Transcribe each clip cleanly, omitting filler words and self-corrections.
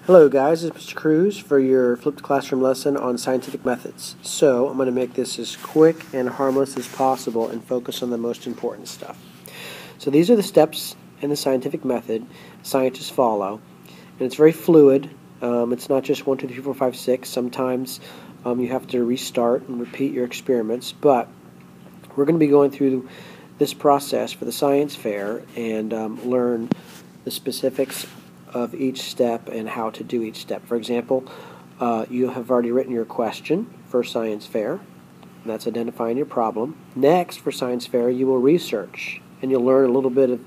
Hello guys, this is Mr. Cruz for your flipped classroom lesson on scientific methods. So I'm going to make this as quick and harmless as possible and focus on the most important stuff. So these are the steps in the scientific method scientists follow, and it's very fluid. It's not just 1, 2, 3, 4, 5, 6. Sometimes you have to restart and repeat your experiments, but we're going to be going through this process for the science fair and learn the specifics of each step and how to do each step. For example, you have already written your question for science fair, and that's identifying your problem. Next, for science fair, you will research, and you'll learn a little bit of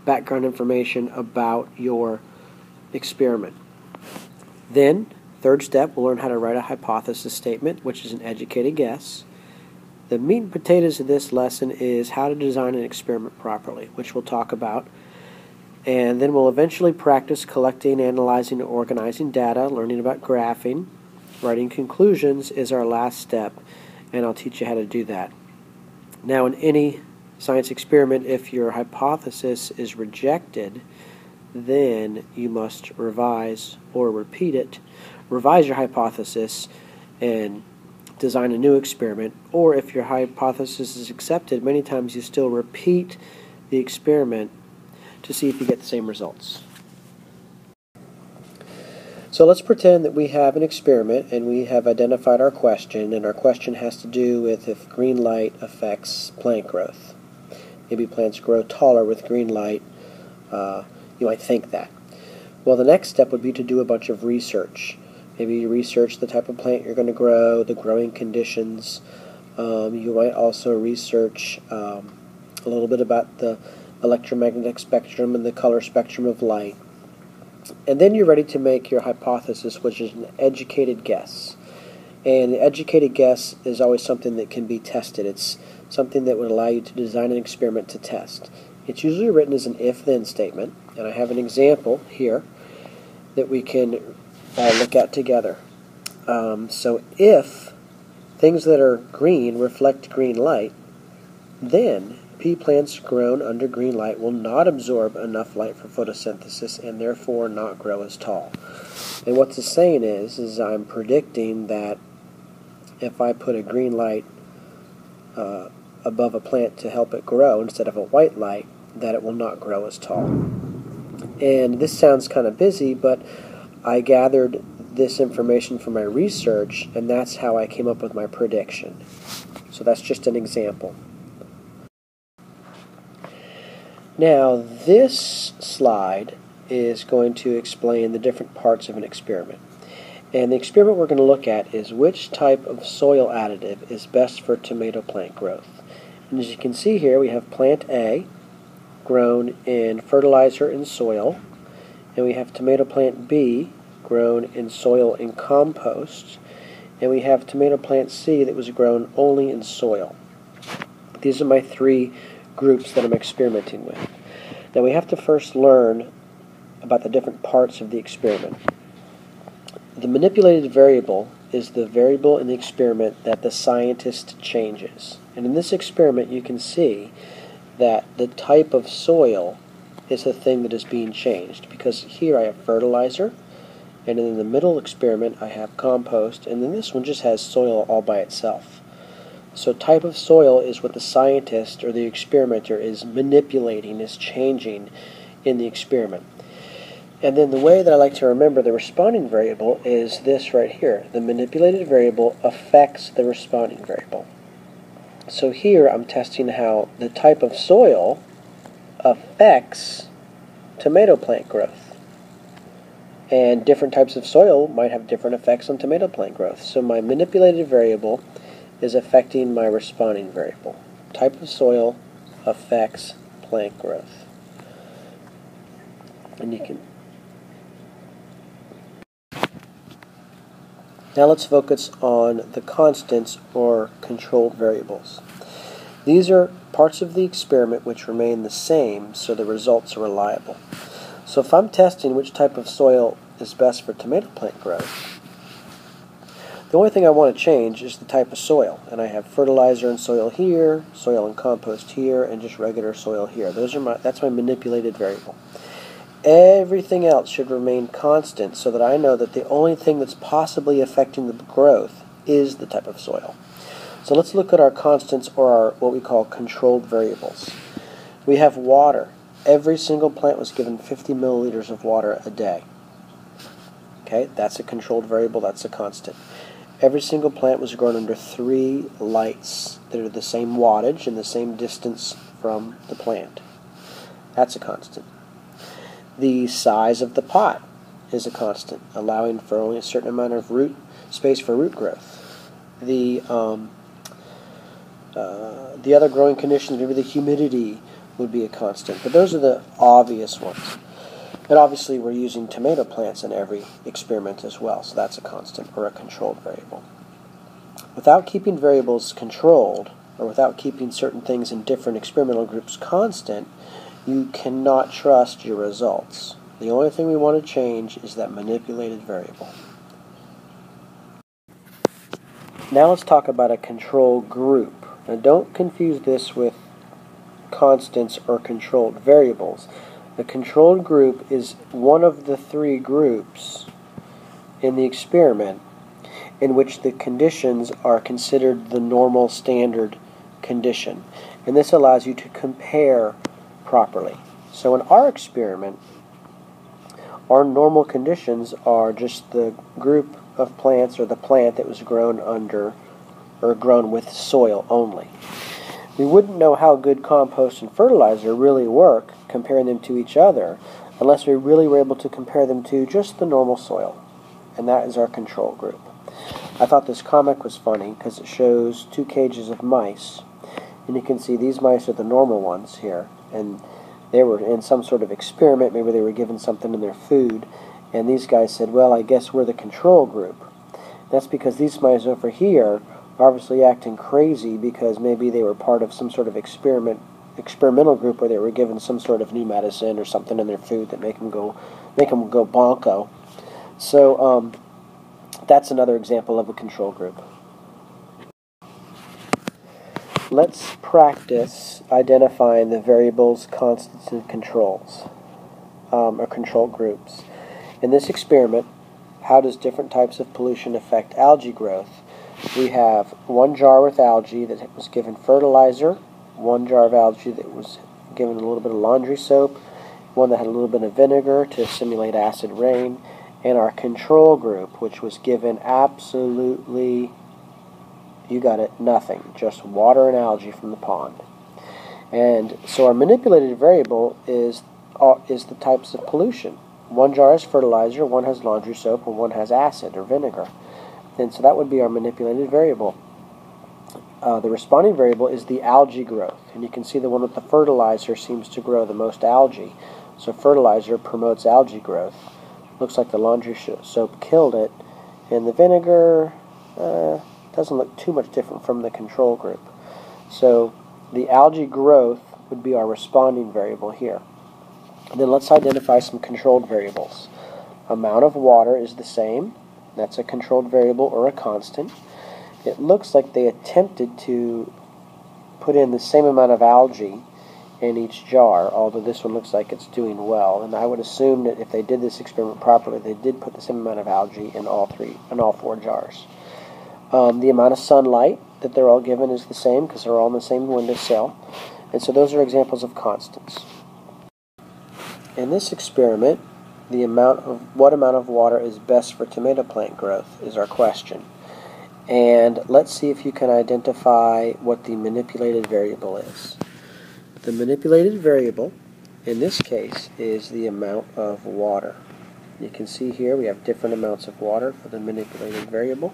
background information about your experiment. Then, third step, we'll learn how to write a hypothesis statement, which is an educated guess. The meat and potatoes of this lesson is how to design an experiment properly, which we'll talk about. And then we'll eventually practice collecting, analyzing, and organizing data, learning about graphing. Writing conclusions is our last step, and I'll teach you how to do that. Now, in any science experiment, if your hypothesis is rejected, then you must revise or repeat it. Revise your hypothesis and design a new experiment. Or if your hypothesis is accepted, many times you still repeat the experiment to see if you get the same results. So let's pretend that we have an experiment and we have identified our question, and our question has to do with if green light affects plant growth. Maybe plants grow taller with green light. You might think that. Well, the next step would be to do a bunch of research. Maybe you research the type of plant you're going to grow, the growing conditions. You might also research a little bit about the electromagnetic spectrum and the color spectrum of light. And then you're ready to make your hypothesis, which is an educated guess. And the educated guess is always something that can be tested. It's something that would allow you to design an experiment to test. It's usually written as an if-then statement, and I have an example here that we can look at together. So if things that are green reflect green light, then pea plants grown under green light will not absorb enough light for photosynthesis and therefore not grow as tall. And what this saying is I'm predicting that if I put a green light above a plant to help it grow instead of a white light, that it will not grow as tall. And this sounds kind of busy, but I gathered this information from my research, and that's how I came up with my prediction. So that's just an example. Now, this slide is going to explain the different parts of an experiment. And the experiment we're going to look at is which type of soil additive is best for tomato plant growth. And as you can see here, we have plant A grown in fertilizer and soil, and we have tomato plant B grown in soil and compost, and we have tomato plant C that was grown only in soil. These are my three groups that I'm experimenting with. Now we have to first learn about the different parts of the experiment. The manipulated variable is the variable in the experiment that the scientist changes. And in this experiment you can see that the type of soil is the thing that is being changed, because here I have fertilizer, and in the middle experiment I have compost, and then this one just has soil all by itself. So type of soil is what the scientist or the experimenter is manipulating, is changing in the experiment. And then the way that I like to remember the responding variable is this right here. The manipulated variable affects the responding variable. So here I'm testing how the type of soil affects tomato plant growth. And different types of soil might have different effects on tomato plant growth. So my manipulated variable is affecting my responding variable. Type of soil affects plant growth. And you can. Now let's focus on the constants or controlled variables. These are parts of the experiment which remain the same, so the results are reliable. So if I'm testing which type of soil is best for tomato plant growth, the only thing I want to change is the type of soil. And I have fertilizer and soil here, soil and compost here, and just regular soil here. That's my manipulated variable. everything else should remain constant so that I know that the only thing that's possibly affecting the growth is the type of soil. So let's look at our constants, or our what we call controlled variables. We have water. Every single plant was given 50 milliliters of water a day. Okay, that's a controlled variable, that's a constant. Every single plant was grown under 3 lights that are the same wattage and the same distance from the plant. That's a constant. The size of the pot is a constant, allowing for only a certain amount of root space for root growth. The other growing conditions, maybe the humidity, would be a constant. But those are the obvious ones. And obviously we're using tomato plants in every experiment as well, so that's a constant or a controlled variable. Without keeping variables controlled, or without keeping certain things in different experimental groups constant, you cannot trust your results. The only thing we want to change is that manipulated variable. Now let's talk about a control group. Now don't confuse this with constants or controlled variables. The controlled group is one of the 3 groups in the experiment in which the conditions are considered the normal standard condition. And this allows you to compare properly. So in our experiment, our normal conditions are just the group of plants, or the plant that was grown under, or grown with soil only. We wouldn't know how good compost and fertilizer really work, comparing them to each other, unless we really were able to compare them to just the normal soil. And that is our control group. I thought this comic was funny because it shows 2 cages of mice. And you can see these mice are the normal ones here. And they were in some sort of experiment. Maybe they were given something in their food. And these guys said, well, I guess we're the control group. That's because these mice over here are obviously acting crazy because maybe they were part of some sort of experimental group where they were given some sort of new medicine or something in their food that make them go bonko. So that's another example of a control group. Let's practice identifying the variables, constants, and controls, or control groups. In this experiment, how does different types of pollution affect algae growth? We have 1 jar with algae that was given fertilizer, 1 jar of algae that was given a little bit of laundry soap, 1 that had a little bit of vinegar to simulate acid rain, and our control group, which was given absolutely, you got it, nothing, just water and algae from the pond. And so our manipulated variable is the types of pollution. 1 jar has fertilizer, 1 has laundry soap, and 1 has acid or vinegar. And so that would be our manipulated variable. The responding variable is the algae growth. And you can see the one with the fertilizer seems to grow the most algae. So fertilizer promotes algae growth. Looks like the laundry soap killed it. And the vinegar doesn't look too much different from the control group. So the algae growth would be our responding variable here. And then let's identify some controlled variables. Amount of water is the same. That's a controlled variable or a constant. It looks like they attempted to put in the same amount of algae in each jar, although this one looks like it's doing well. And I would assume that if they did this experiment properly, they did put the same amount of algae in all 4 jars. The amount of sunlight that they're all given is the same because they're all in the same windowsill. And so those are examples of constants. In this experiment, what amount of water is best for tomato plant growth is our question. And let's see if you can identify what the manipulated variable is. The manipulated variable, in this case, is the amount of water. You can see here we have different amounts of water for the manipulated variable.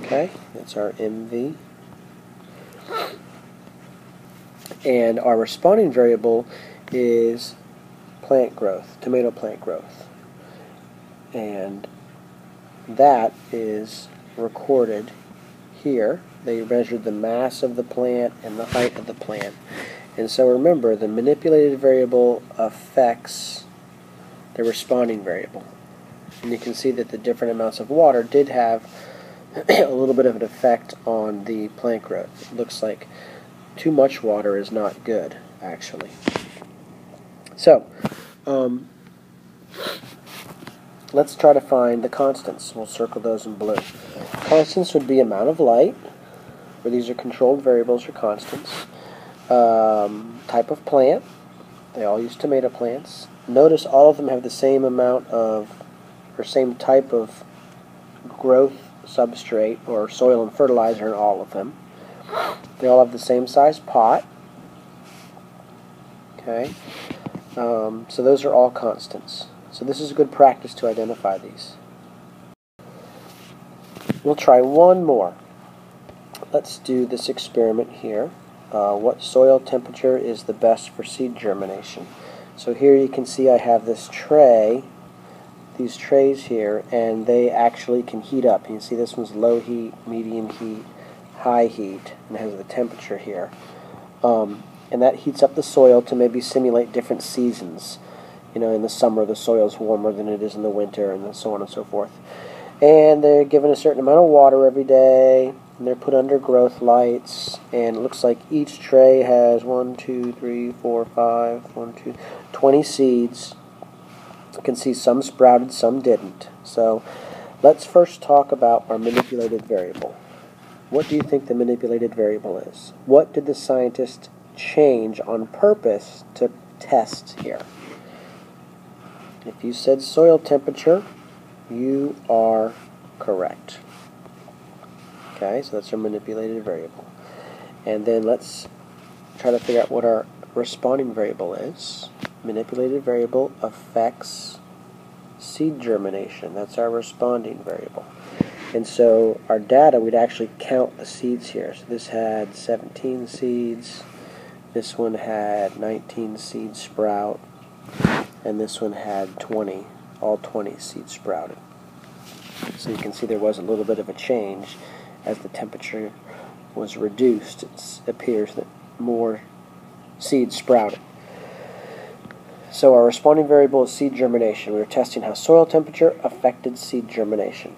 Okay, that's our MV. And our responding variable is plant growth, tomato plant growth. And that is recorded here. They measured the mass of the plant and the height of the plant. And so remember, the manipulated variable affects the responding variable. And you can see that the different amounts of water did have a little bit of an effect on the plant growth. It looks like too much water is not good, actually. So, let's try to find the constants. We'll circle those in blue. Constants would be amount of light, where these are controlled variables or constants. Type of plant. They all use tomato plants. Notice all of them have the same amount of, or same type of growth substrate or soil and fertilizer in all of them. They all have the same size pot. Okay, so those are all constants. So this is a good practice to identify these. We'll try one more. Let's do this experiment here. What soil temperature is the best for seed germination? So here you can see I have this tray, these trays here, and they actually can heat up. You can see this one's low heat, medium heat, high heat, and it has the temperature here. And that heats up the soil to maybe simulate different seasons. You know, in the summer the soil is warmer than it is in the winter, and so on and so forth. And they're given a certain amount of water every day, and they're put under growth lights, and it looks like each tray has 20 seeds. You can see some sprouted, some didn't. So let's first talk about our manipulated variable. What do you think the manipulated variable is? What did the scientist change on purpose to test here? If you said soil temperature, you are correct. Okay, so that's our manipulated variable. And then let's try to figure out what our responding variable is. Manipulated variable affects seed germination. That's our responding variable. And so our data, we'd actually count the seeds here. So this had 17 seeds, this one had 19 seeds sprout, and this one had 20, all 20 seeds sprouted. So you can see there was a little bit of a change as the temperature was reduced. It appears that more seeds sprouted. So our responding variable is seed germination. We were testing how soil temperature affected seed germination.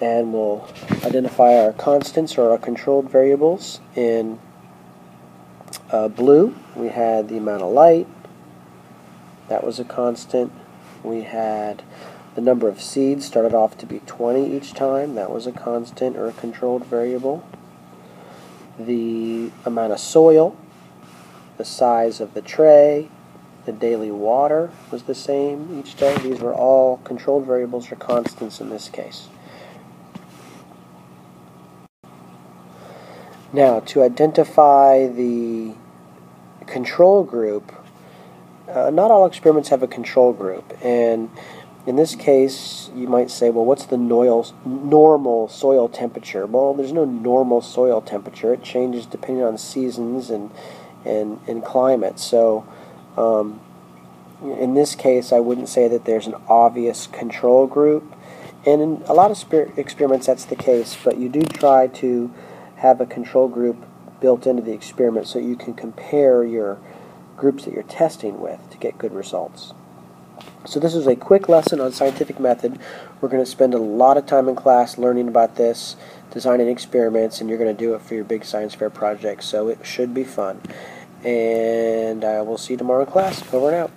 And we'll identify our constants or our controlled variables. In blue, we had the amount of light. That was a constant. We had the number of seeds started off to be 20 each time. That was a constant or a controlled variable. The amount of soil, the size of the tray, the daily water was the same each day. These were all controlled variables or constants in this case. Now, to identify the control group, not all experiments have a control group, and in this case, you might say, well, what's the normal soil temperature? Well, there's no normal soil temperature. It changes depending on seasons and climate. So, in this case, I wouldn't say that there's an obvious control group. And in a lot of experiments, that's the case, but you do try to have a control group built into the experiment so you can compare your groups that you're testing with to get good results. So this is a quick lesson on scientific method. We're going to spend a lot of time in class learning about this, designing experiments, and you're going to do it for your big science fair project, so it should be fun. And I will see you tomorrow in class. Over and out.